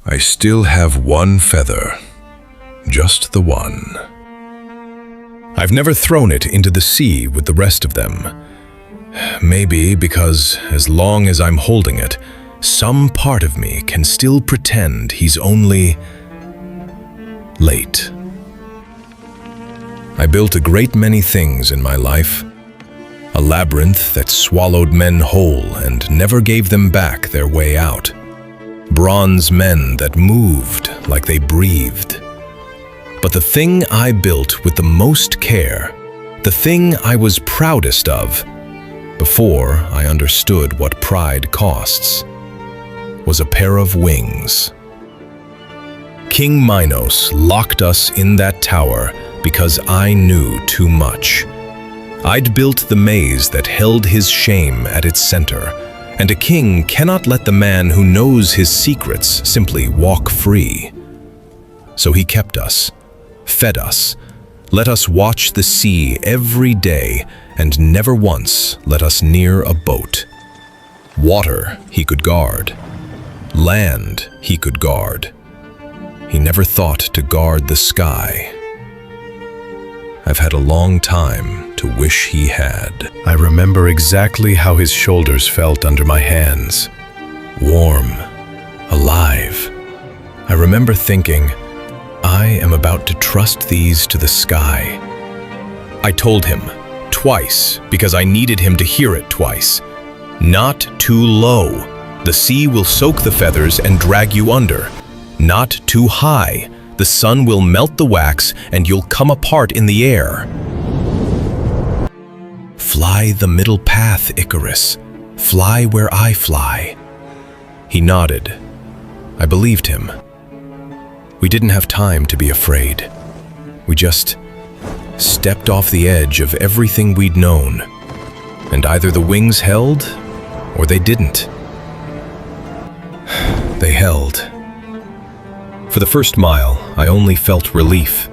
I still have one feather, just the one. I've never thrown it into the sea with the rest of them. Maybe because as long as I'm holding it, some part of me can still pretend he's only late. I built a great many things in my life. A labyrinth that swallowed men whole and never gave them back their way out. Bronze men that moved like they breathed. But the thing I built with the most care, the thing I was proudest of, before I understood what pride costs, was a pair of wings. King Minos locked us in that tower because I knew too much. I'd built the maze that held his shame at its center, and a king cannot let the man who knows his secrets simply walk free. So he kept us, fed us, let us watch the sea every day, and never once let us near a boat. Water he could guard. Land he could guard. He never thought to guard the sky. I've had a long time to wish he had. I remember exactly how his shoulders felt under my hands. Warm, alive. I remember thinking, I am about to trust these to the sky. I told him, twice, because I needed him to hear it twice. Not too low. The sea will soak the feathers and drag you under. Not too high. The sun will melt the wax and you'll come apart in the air. Fly the middle path, Icarus. Fly where I fly. He nodded. I believed him. We didn't have time to be afraid. We just stepped off the edge of everything we'd known, and either the wings held or they didn't. They held. For the first mile, I only felt relief.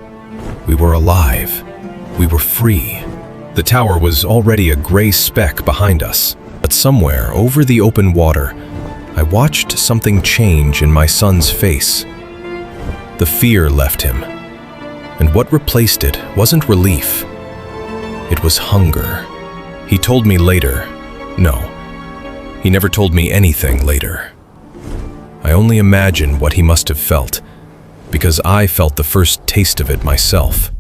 We were alive. We were free. The tower was already a gray speck behind us, but somewhere over the open water, I watched something change in my son's face. The fear left him, and what replaced it wasn't relief. It was hunger. He told me later. No, he never told me anything later. I only imagine what he must have felt, because I felt the first taste of it myself.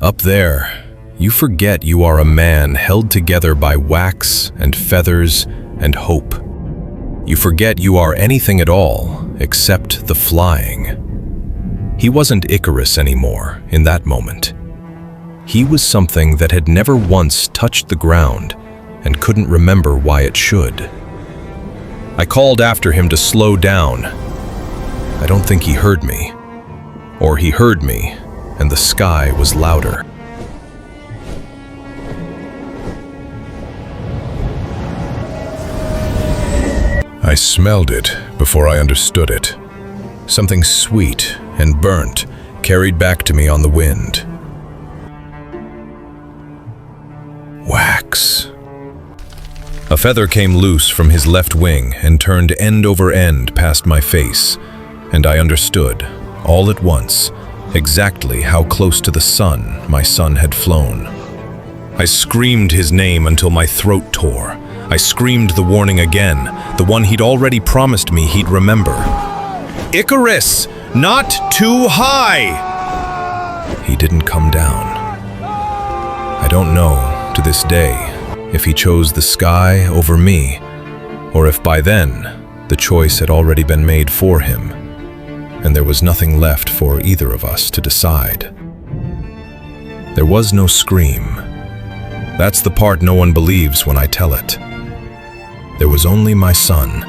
Up there, you forget you are a man held together by wax and feathers and hope. You forget you are anything at all except the flying. He wasn't Icarus anymore in that moment. He was something that had never once touched the ground and couldn't remember why it should. I called after him to slow down. I don't think he heard me. Or he heard me, and the sky was louder. I smelled it before I understood it. Something sweet and burnt carried back to me on the wind. Wax. A feather came loose from his left wing and turned end over end past my face, and I understood, all at once, exactly how close to the sun my son had flown. I screamed his name until my throat tore. I screamed the warning again, the one he'd already promised me he'd remember. Icarus! Not too high! He didn't come down. I don't know, to this day, if he chose the sky over me, or if by then the choice had already been made for him, and there was nothing left for either of us to decide. There was no scream. That's the part no one believes when I tell it. There was only my son.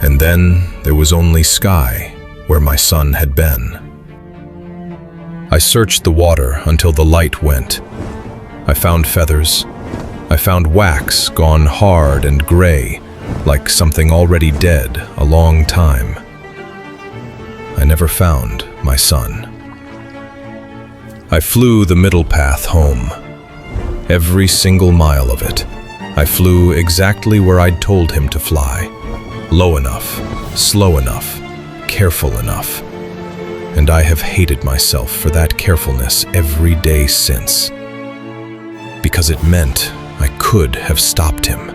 And then there was only sky where my son had been. I searched the water until the light went. I found feathers. I found wax gone hard and gray, like something already dead a long time. I never found my son. I flew the middle path home, every single mile of it, I flew exactly where I'd told him to fly. Low enough, slow enough, careful enough. And I have hated myself for that carefulness every day since. Because it meant I could have stopped him.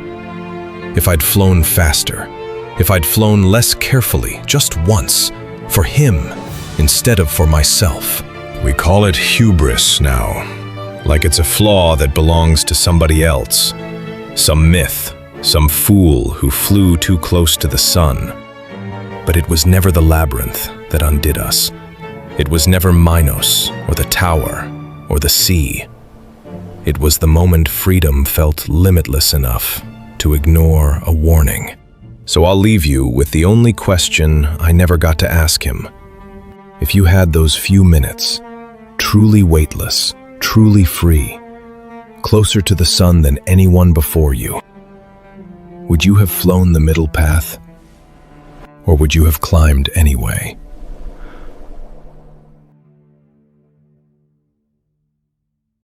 If I'd flown faster, if I'd flown less carefully, just once, for him instead of for myself. We call it hubris now, like it's a flaw that belongs to somebody else. Some myth, some fool who flew too close to the sun. But it was never the labyrinth that undid us. It was never Minos, or the tower, or the sea. It was the moment freedom felt limitless enough to ignore a warning. So I'll leave you with the only question I never got to ask him. If you had those few minutes, truly weightless, truly free, closer to the sun than anyone before you, would you have flown the middle path? Or would you have climbed anyway?